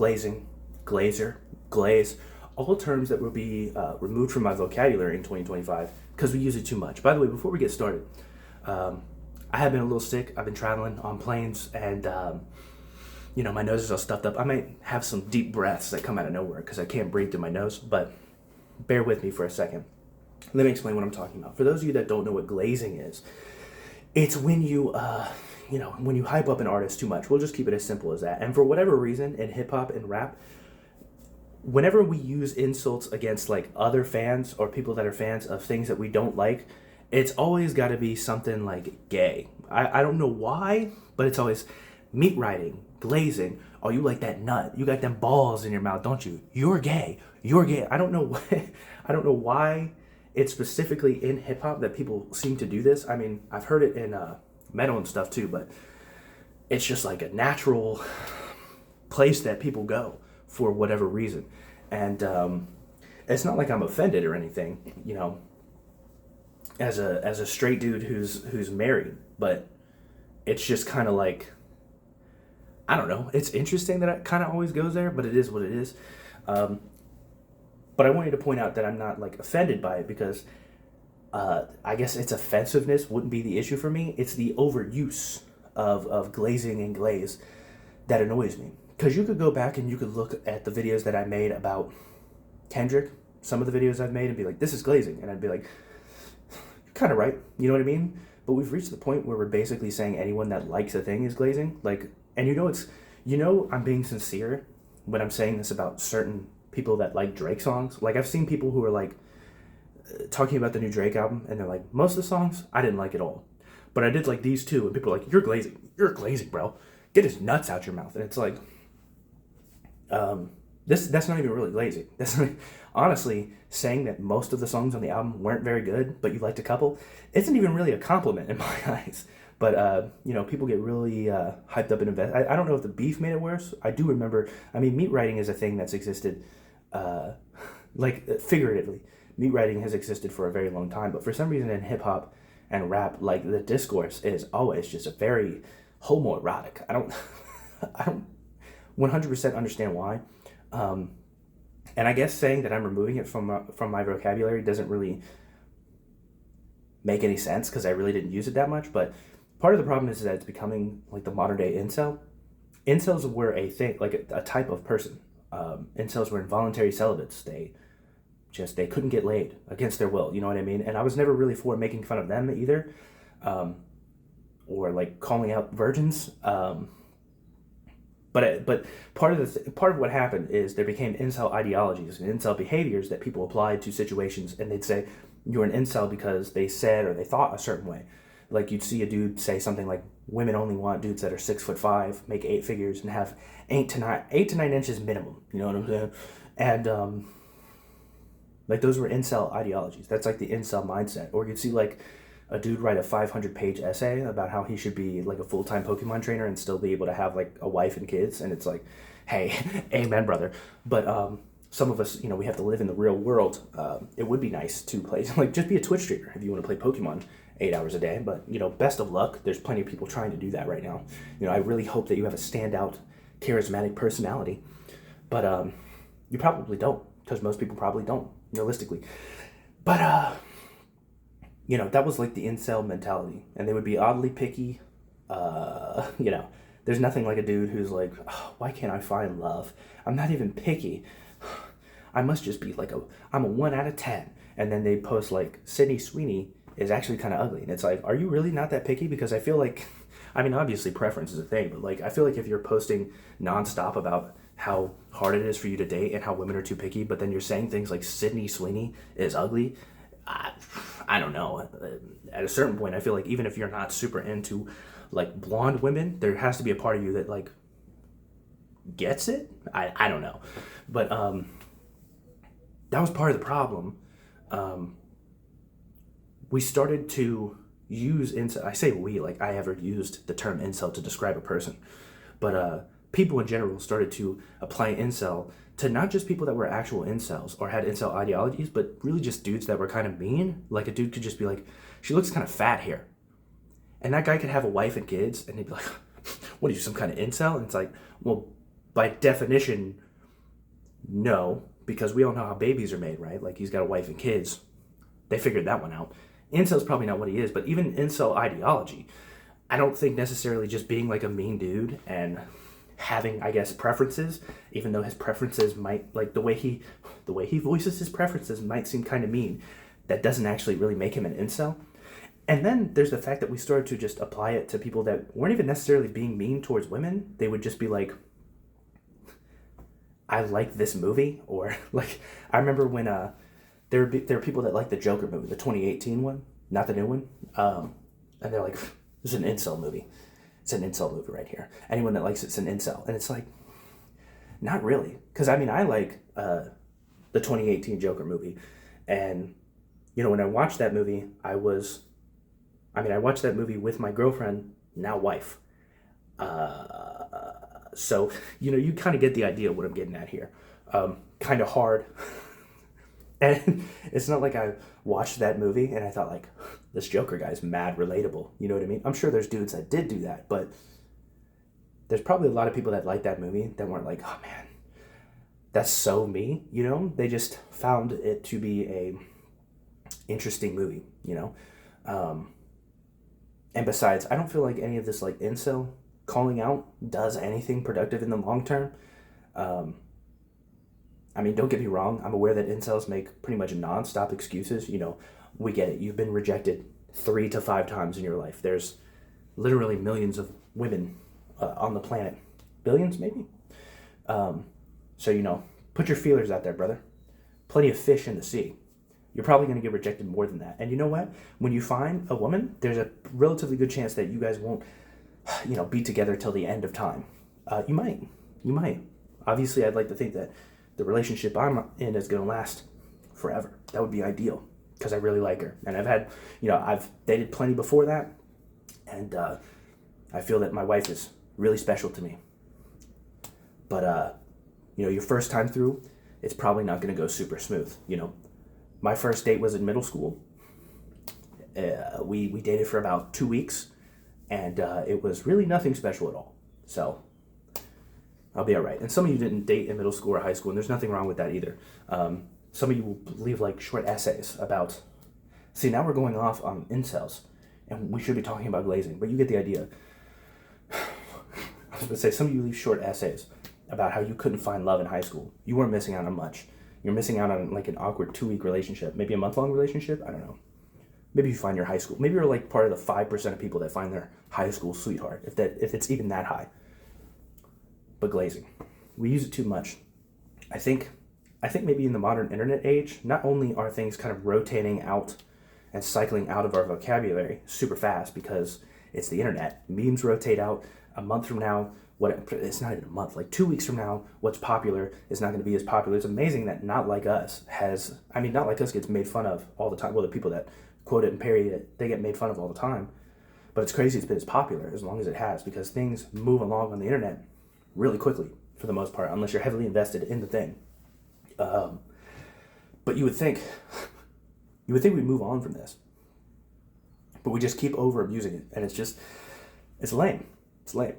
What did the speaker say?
glazing, glazer, glaze, all terms that will be removed from my vocabulary in 2025 because we use it too much. By the way, before we get started, I have been a little sick. I've been traveling on planes, and my nose is all stuffed up. I might have some deep breaths that come out of nowhere because I can't breathe through my nose, but bear with me for a second. Let me explain what I'm talking about. For those of you that don't know what glazing is, it's when you, when you hype up an artist too much. We'll just keep it as simple as that. And for whatever reason, in hip hop and rap, whenever we use insults against like other fans or people that are fans of things that we don't like, it's always got to be something like gay. I don't know why, but it's always meat riding, glazing. Oh, you like that nut? You got them balls in your mouth, don't you? You're gay. You're gay. I don't know why. I don't know why it's specifically in hip hop that people seem to do this. I mean, I've heard it in metal and stuff too, but it's just like a natural place that people go for whatever reason. And it's not like I'm offended or anything, as a straight dude who's married, but it's just kind of like, I don't know. It's interesting that it kind of always goes there, but it is what it is. But I wanted to point out that I'm not like offended by it because I guess its offensiveness wouldn't be the issue for me. It's the overuse of glazing and glaze that annoys me. Because you could go back and you could look at the videos that I made about Kendrick, some of the videos I've made, and be like, this is glazing. And I'd be like, you're kind of right. You know what I mean? But we've reached the point where we're basically saying anyone that likes a thing is glazing. Like, and I'm being sincere when I'm saying this about certain people that like Drake songs. Like, I've seen people who are like talking about the new Drake album, and they're like, most of the songs I didn't like at all, but I did like these two. And people are like, you're glazing, bro. Get his nuts out your mouth. And it's like, that's not even really glazing. That's not, honestly, saying that most of the songs on the album weren't very good, but you liked a couple, isn't even really a compliment in my eyes. But, people get really hyped up and invested. I don't know if the beef made it worse. I do remember, meat writing is a thing that's existed, figuratively. Meat writing has existed for a very long time. But for some reason in hip-hop and rap, like, the discourse is always just a very homoerotic. I don't 100% understand why. And I guess saying that I'm removing it from my vocabulary doesn't really make any sense because I really didn't use it that much. But part of the problem is that it's becoming like the modern day incel. Incels were a thing, like a type of person. Incels were involuntary celibates. They couldn't get laid against their will. You know what I mean? And I was never really for making fun of them either, or like calling out virgins. But part of what happened is there became incel ideologies and incel behaviors that people applied to situations, and they'd say you're an incel because they said or they thought a certain way. Like, you'd see a dude say something like, women only want dudes that are 6'5", make 8 figures, and have 8 to 9 inches minimum. You know what I'm saying? And like, those were incel ideologies. That's like the incel mindset. Or you'd see like a dude write a 500-page essay about how he should be like a full-time Pokemon trainer and still be able to have like a wife and kids. And it's like, hey, amen, brother. But some of us, we have to live in the real world. It would be nice to play, like, just be a Twitch streamer if you want to play Pokemon 8 hours a day. But, best of luck. There's plenty of people trying to do that right now. I really hope that you have a standout, charismatic personality. But you probably don't, because most people probably don't, realistically. But, that was like the incel mentality. And they would be oddly picky. There's nothing like a dude who's like, oh, why can't I find love? I'm not even picky. I must just be like I'm a 1 out of 10. And then they post like, Sydney Sweeney is actually kind of ugly. And it's like, are you really not that picky? Because I feel like, obviously preference is a thing, but like, I feel like if you're posting nonstop about how hard it is for you to date and how women are too picky, but then you're saying things like Sydney Sweeney is ugly, I don't know. At a certain point, I feel like even if you're not super into like blonde women, there has to be a part of you that like gets it. I don't know. But that was part of the problem. We started to use incel. I say we, like I ever used the term incel to describe a person. But people in general started to apply incel to not just people that were actual incels or had incel ideologies, but really just dudes that were kind of mean. Like, a dude could just be like, she looks kind of fat here. And that guy could have a wife and kids, and he'd be like, what are you, some kind of incel? And it's like, well, by definition, no, because we all know how babies are made, right? Like he's got a wife and kids. They figured that one out. Incel's probably not what he is, but even incel ideology, I don't think necessarily just being like a mean dude and having, I guess, preferences, even though his preferences might, like the way he voices his preferences might seem kind of mean, that doesn't actually really make him an incel. And then there's the fact that we started to just apply it to people that weren't even necessarily being mean towards women. They would just be like, I like this movie, or like I remember when there are people that like the Joker movie, the 2018 one, not the new one, and they're like, this is an incel movie. It's an incel movie right here. Anyone that likes it's an incel, and it's like, not really, because I mean I like the 2018 Joker movie, and you know when I watched that movie, I watched that movie with my girlfriend, now wife. So, you know, you kind of get the idea of what I'm getting at here. Kind of hard. And it's not like I watched that movie and I thought, like, this Joker guy's mad relatable. You know what I mean? I'm sure there's dudes that did do that, but there's probably a lot of people that liked that movie that weren't like, oh man, that's so me, you know? They just found it to be a interesting movie, you know? And besides, I don't feel like any of this, like, incel calling out does anything productive in the long term. I mean, don't get me wrong. I'm aware that incels make pretty much non-stop excuses. You know, we get it. You've been rejected 3 to 5 times in your life. There's literally millions of women on the planet. Billions, maybe? So, you know, put your feelers out there, brother. Plenty of fish in the sea. You're probably going to get rejected more than that. And you know what? When you find a woman, there's a relatively good chance that you guys won't, you know, be together till the end of time. You might. Obviously, I'd like to think that the relationship I'm in is going to last forever. That would be ideal because I really like her. And I've dated plenty before that. And I feel that my wife is really special to me. But, you know, your first time through, it's probably not going to go super smooth. You know, my first date was in middle school. We dated for about 2 weeks. And it was really nothing special at all. So I'll be all right. And some of you didn't date in middle school or high school, and there's nothing wrong with that either. Some of you will leave like short essays about... See, now we're going off on incels, and we should be talking about glazing, but you get the idea. I was going to say, some of you leave short essays about how you couldn't find love in high school. You weren't missing out on much. You're missing out on like an awkward 2-week relationship, maybe a month-long relationship. I don't know. Maybe you find your high school. Maybe you're like part of the 5% of people that find their high school sweetheart, if it's even that high. But glazing, we use it too much. I think maybe in the modern internet age, not only are things kind of rotating out and cycling out of our vocabulary super fast because it's the internet. Memes rotate out. A month from now, it's not even a month, like 2 weeks from now, what's popular is not going to be as popular. It's amazing that Not Like Us gets made fun of all the time. Well, the people that quote it and parody it, they get made fun of all the time. But it's crazy it's been as popular as long as it has because things move along on the internet really quickly for the most part, unless you're heavily invested in the thing. But you would think we'd move on from this. But we just keep over abusing it, and it's lame. It's lame.